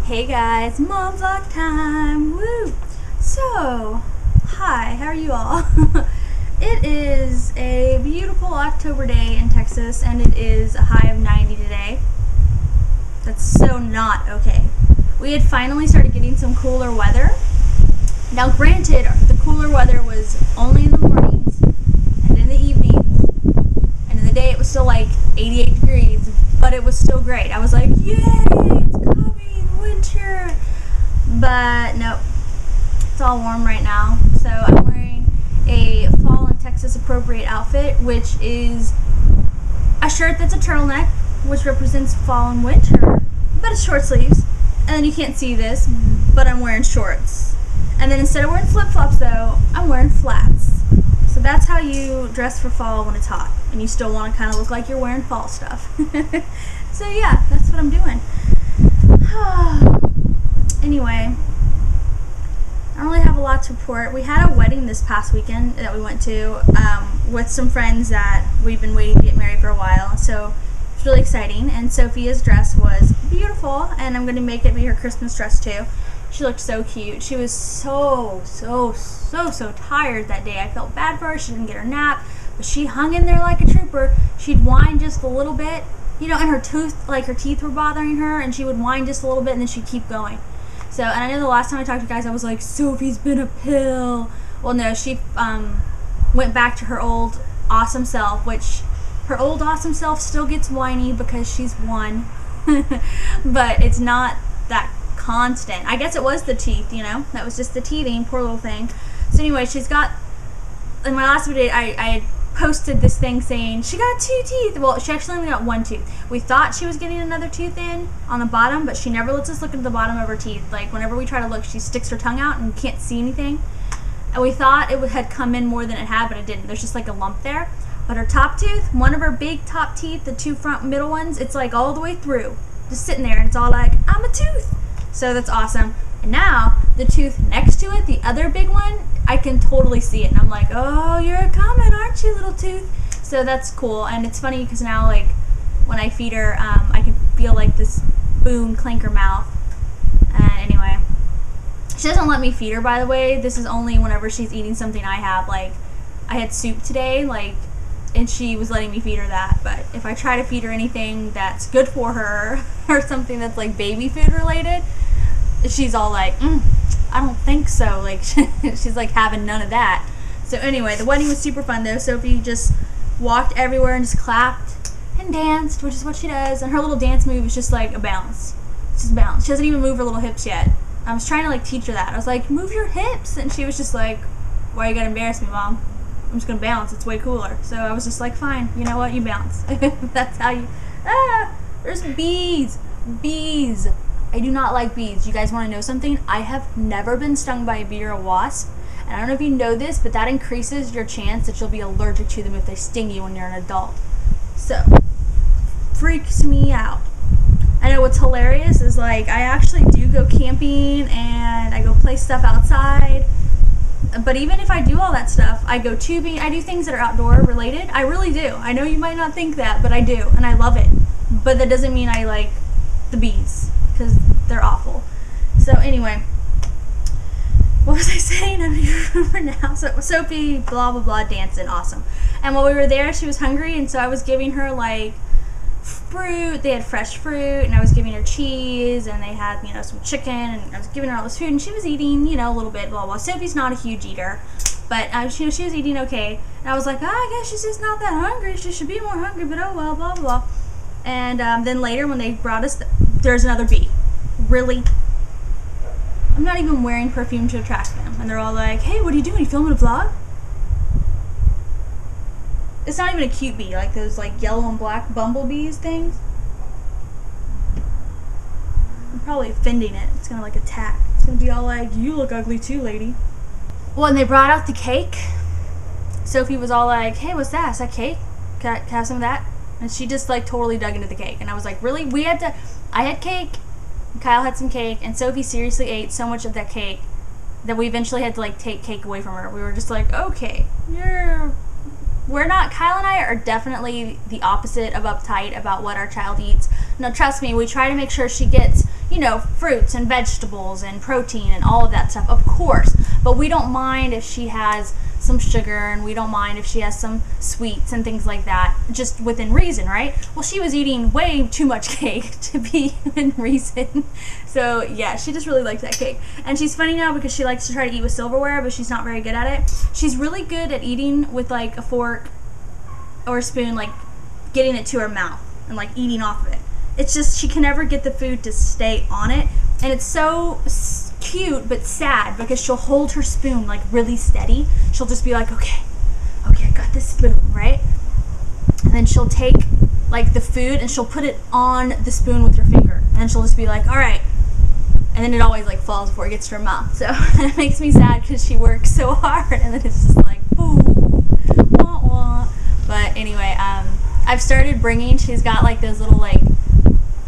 Hey guys, mom vlog time, woo! So, hi, how are you all? It is a beautiful October day in Texas and it is a high of 90 today. That's so not okay. We had finally started getting some cooler weather. Now granted, the cooler weather was only in the mornings and in the evenings, and in the day it was still like 88 degrees, but it was still great. I was like, yay, it's coming, winter. But no, it's all warm right now. So I'm wearing a fall and Texas appropriate outfit, which is a shirt that's a turtleneck, which represents fall and winter, but it's short sleeves. And then you can't see this, but I'm wearing shorts. And then instead of wearing flip-flops though, I'm wearing flats. So that's how you dress for fall when it's hot and you still want to kind of look like you're wearing fall stuff. So yeah, that's what I'm doing. Anyway, I don't really have a lot to report. We had a wedding this past weekend that we went to with some friends that we've been waiting to get married for a while. So it's really exciting. And Sophia's dress was beautiful, and I'm going to make it be her Christmas dress too. She looked so cute. She was so tired that day. I felt bad for her. She didn't get her nap, but she hung in there like a trooper. She'd whine just a little bit, you know, and her teeth were bothering her, and she would whine just a little bit, and then she'd keep going. So, and I know the last time I talked to you guys, I was like, Sophie's been a pill. Well, no, she went back to her old awesome self, which her old awesome self still gets whiny because she's one, but it's not that constant. I guess it was the teeth, you know, that was just the teething, poor little thing. So anyway, she's got, in my last video I posted this thing saying she got 2 teeth. Well, she actually only got 1 tooth. We thought she was getting another tooth in on the bottom, but she never lets us look at the bottom of her teeth. Like whenever we try to look, she sticks her tongue out and can't see anything. And we thought it had come in more than it had, but it didn't. There's just like a lump there. But her top tooth, one of her big top teeth, the 2 front middle ones, it's like all the way through, just sitting there, and it's all like, I'm a tooth. So that's awesome. And now the tooth next to it, the other big one, I can totally see it, and I'm like, oh, you're coming, aren't you, little tooth? So that's cool. And it's funny because now, like, when I feed her, I can feel like this boom clanker mouth. And anyway, she doesn't let me feed her, by the way. This is only whenever she's eating something I have. Like, I had soup today, like, and she was letting me feed her that. But if I try to feed her anything that's good for her or something that's like baby food related, she's all like, I don't think so. Like, she's like having none of that. So anyway, the wedding was super fun though. Sophie just walked everywhere and just clapped and danced, which is what she does. And her little dance move is just like a bounce. It's just bounce. She doesn't even move her little hips yet. I was trying to like teach her that. I was like, move your hips. And she was just like, why are you gonna embarrass me, Mom? I'm just gonna bounce. It's way cooler. So I was just like, fine. You know what? You bounce. That's how you... There's bees. Bees. I do not like bees. You guys want to know something? I have never been stung by a bee or a wasp. And I don't know if you know this, but that increases your chance that you'll be allergic to them if they sting you when you're an adult. So, freaks me out. I know what's hilarious is, like, I actually do go camping and I go play stuff outside. But even if I do all that stuff, I go tubing, I do things that are outdoor related. I really do. I know you might not think that, but I do. And I love it. But that doesn't mean I like the bees, because they're awful. So anyway, what was I saying? I don't even remember now. So Sophie, blah blah blah, dancing, awesome. And while we were there, she was hungry, and so I was giving her like fruit. They had fresh fruit, and I was giving her cheese, and they had, you know, some chicken, and I was giving her all this food, and she was eating, you know, a little bit, blah blah. Sophie's not a huge eater, but you know, she was eating okay. And I was like, I guess she's just not that hungry. She should be more hungry, but oh well, blah blah. And then later when they brought us, there's another bee. Really? I'm not even wearing perfume to attract them. And they're all like, hey, what are you doing? You filming a vlog? It's not even a cute bee, like those like yellow and black bumblebees things. I'm probably offending it. It's gonna like attack. It's gonna be all like, you look ugly too, lady. Well, and they brought out the cake. Sophie was all like, hey, what's that? Is that cake? Can I have some of that? And she just like totally dug into the cake. And I was like, really? I had cake, Kyle had some cake, and Sophie seriously ate so much of that cake that we eventually had to like take cake away from her. We were just like, okay, we're not, Kyle and I are definitely the opposite of uptight about what our child eats. No, trust me, we try to make sure she gets, you know, fruits and vegetables and protein and all of that stuff, of course. But we don't mind if she has some sugar, and we don't mind if she has some sweets and things like that, just within reason, right? Well, she was eating way too much cake to be within reason. So yeah, she just really likes that cake. And she's funny now because she likes to try to eat with silverware, but she's not very good at it. She's really good at eating with like a fork or a spoon, like getting it to her mouth and like eating off of it. It's just she can never get the food to stay on it, and it's so cute but sad because she'll hold her spoon like really steady. She'll just be like, okay, I got this spoon, right? And then she'll take like the food and she'll put it on the spoon with her finger, and then she'll just be like, all right, and then it always like falls before it gets to her mouth. So it makes me sad because she works so hard, and then it's just like, ooh, wah wah. But anyway, I've started bringing, she's got like those little like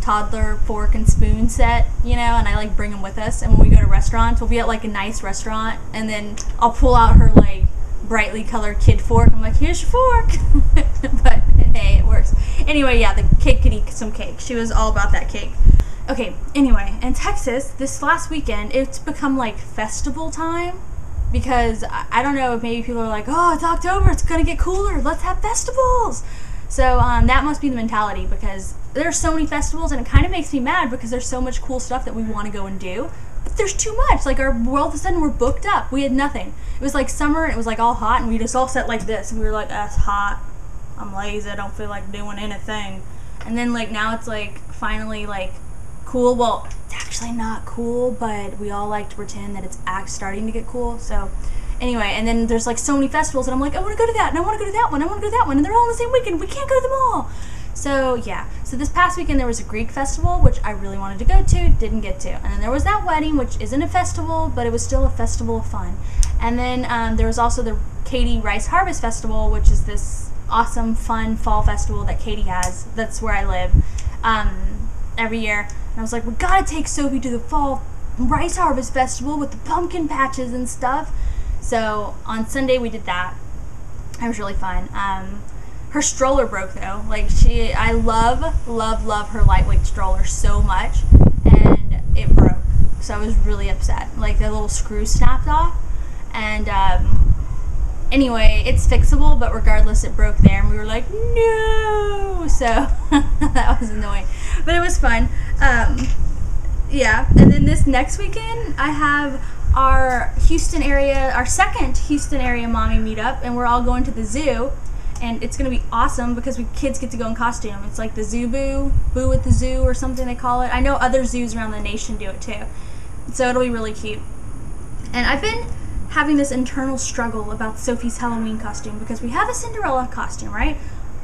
toddler fork and spoon set, you know, and I like bring them with us. And when we go to restaurants, we'll be at like a nice restaurant, and then I'll pull out her like brightly colored kid fork. I'm like, here's your fork. But hey, it works. Anyway, yeah, the kid could eat some cake. She was all about that cake. Okay, anyway, in Texas, this last weekend, it's become like festival time, because I don't know if maybe people are like, oh, it's October, it's gonna get cooler, let's have festivals. So that must be the mentality, because there's so many festivals, and it kind of makes me mad because there's so much cool stuff that we want to go and do, but there's too much. Like all of a sudden we're booked up. We had nothing. It was like summer, and it was like all hot, and we just all sat like this, and we were like, that's hot, I'm lazy, I don't feel like doing anything. And then like now it's like finally like cool. Well, it's actually not cool, but we all like to pretend that it's starting to get cool. So anyway, and then there's like so many festivals, and I'm like, I want to go to that, and I want to go to that one, I want to go to that one, and they're all on the same weekend. We can't go to them all. So yeah, so this past weekend there was a Greek festival, which I really wanted to go to, didn't get to. And then there was that wedding, which isn't a festival, but it was still a festival of fun. And then there was also the Katy Rice Harvest Festival, which is this awesome, fun fall festival that Katy has. That's where I live every year. And I was like, we gotta take Sophie to the fall rice harvest festival with the pumpkin patches and stuff. So on Sunday we did that. It was really fun. Her stroller broke though. Like I love her lightweight stroller so much, and it broke. So I was really upset. Like the little screw snapped off, and anyway, it's fixable, but regardless, it broke there, and we were like, no. So that was annoying, but it was fun. Yeah, and then this next weekend I have our second Houston area mommy meetup, and we're all going to the zoo. And it's going to be awesome because kids get to go in costume. It's like the Zoo Boo at the Zoo or something they call it. I know other zoos around the nation do it too. So it'll be really cute. And I've been having this internal struggle about Sophie's Halloween costume, because we have a Cinderella costume, right?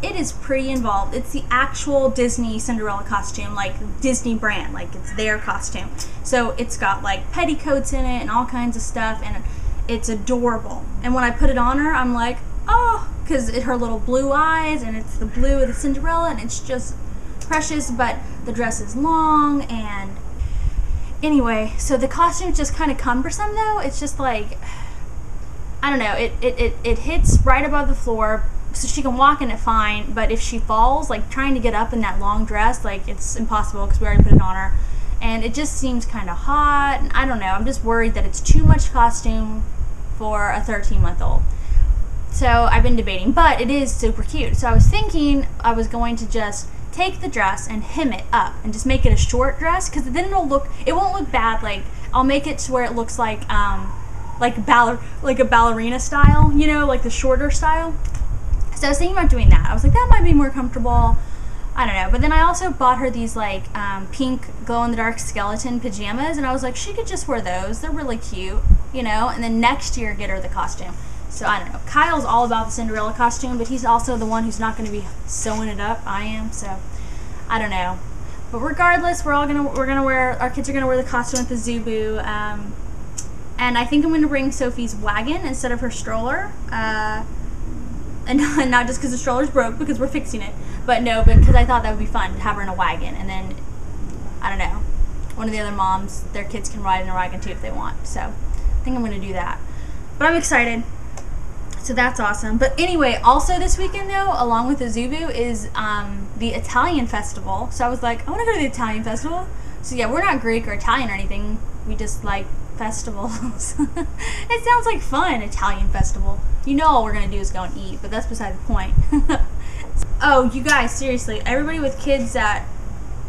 It is pretty involved. It's the actual Disney Cinderella costume, like Disney brand, like it's their costume. So it's got like petticoats in it and all kinds of stuff, and it's adorable. And when I put it on her, I'm like, oh, because her little blue eyes, and it's the blue of the Cinderella, and it's just precious. But the dress is long, and anyway, so the costume's just kind of cumbersome though. It's just like, I don't know, it hits right above the floor, so she can walk in it fine, but if she falls, like trying to get up in that long dress, like it's impossible because we already put it on her, and it just seems kind of hot, and I don't know, I'm just worried that it's too much costume for a 13-month-old. So I've been debating, but it is super cute. So I was thinking I was going to just take the dress and hem it up and just make it a short dress, because then it won't look bad. Like I'll make it to where it looks like a ballerina style, you know, like the shorter style. So I was thinking about doing that. I was like, that might be more comfortable. I don't know. But then I also bought her these like pink glow-in-the-dark skeleton pajamas, and I was like, she could just wear those. They're really cute, you know. And then next year get her the costume. So I don't know. Kyle's all about the Cinderella costume, but he's also the one who's not going to be sewing it up. I am, so I don't know. But regardless, our kids are gonna wear the costume at the Zoo Boo. And I think I'm gonna bring Sophie's wagon instead of her stroller. And not just because the stroller's broke, because we're fixing it, but because I thought that would be fun to have her in a wagon, and then I don't know, one of the other moms, their kids can ride in a wagon too if they want. So I think I'm gonna do that. But I'm excited. So that's awesome. But anyway, also this weekend though, along with the Zoo Boo, is the Italian festival. So I was like, I want to go to the Italian festival. So yeah, we're not Greek or Italian or anything. We just like festivals. It sounds like fun, Italian festival. You know all we're gonna do is go and eat, but that's beside the point. Oh, you guys, seriously, everybody with kids that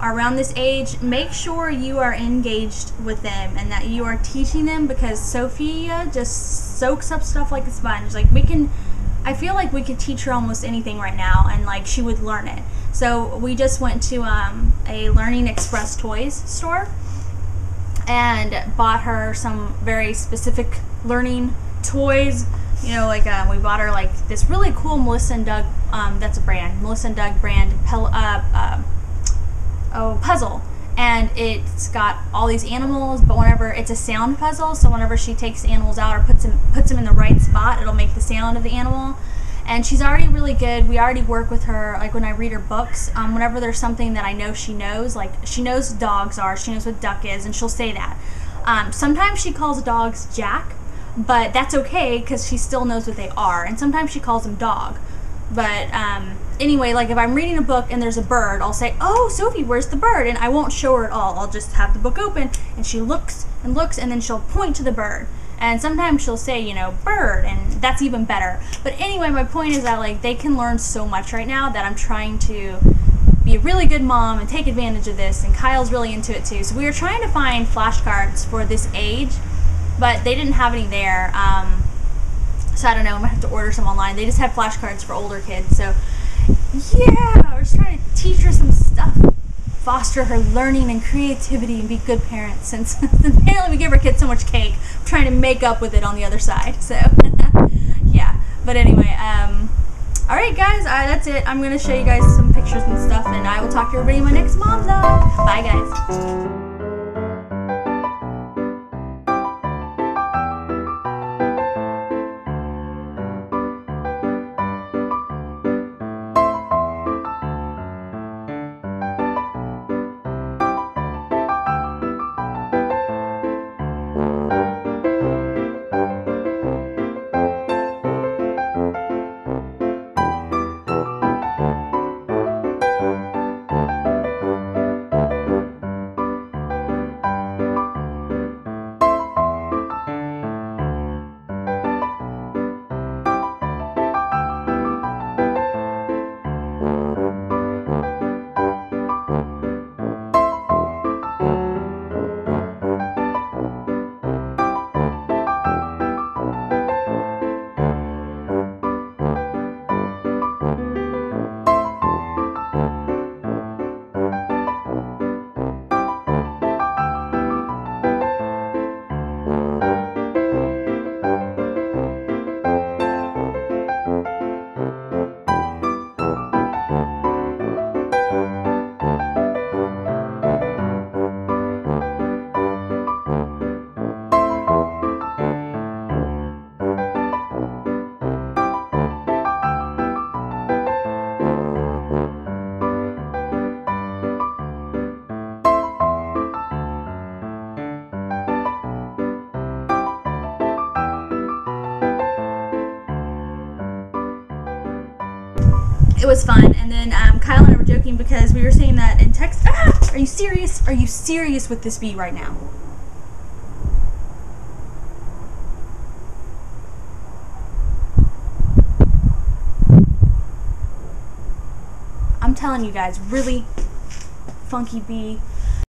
are around this age, make sure you are engaged with them and that you are teaching them, because Sophia just soaks up stuff like a sponge. Like, I feel like we could teach her almost anything right now, and like she would learn it. So we just went to a Learning Express toys store and bought her some very specific learning toys. You know, like we bought her like this really cool Melissa and Doug, that's a brand, Melissa and Doug brand puzzle, and it's got all these animals, but whenever it's a sound puzzle, so whenever she takes animals out or puts them in the right spot, it'll make the sound of the animal. And she's already really good. We already work with her, like when I read her books, whenever there's something that I know she knows, like she knows what dogs are, she knows what duck is, and she'll say that. Sometimes she calls dogs Jack, but that's okay because she still knows what they are, and sometimes she calls them dog. But anyway, like if I'm reading a book and there's a bird, I'll say, "Oh, Sophie, where's the bird?" And I won't show her at all. I'll just have the book open, and she looks and looks, and then she'll point to the bird. And sometimes she'll say, you know, bird, and that's even better. But anyway, my point is that like they can learn so much right now that I'm trying to be a really good mom and take advantage of this, and Kyle's really into it too. So we were trying to find flashcards for this age, but they didn't have any there. So I don't know, I'm gonna have to order some online. They just have flashcards for older kids. So yeah, we're just trying to teach her some stuff, foster her learning and creativity, and be good parents. Since apparently we give our kids so much cake, we're trying to make up with it on the other side. So yeah, but anyway, all right guys, that's it. I'm gonna show you guys some pictures and stuff, and I will talk to everybody in my next mom vlog. Bye guys. It was fun, and then Kyle and I were joking because we were saying that in text. Ah! Are you serious? Are you serious with this bee right now? I'm telling you guys, really funky bee.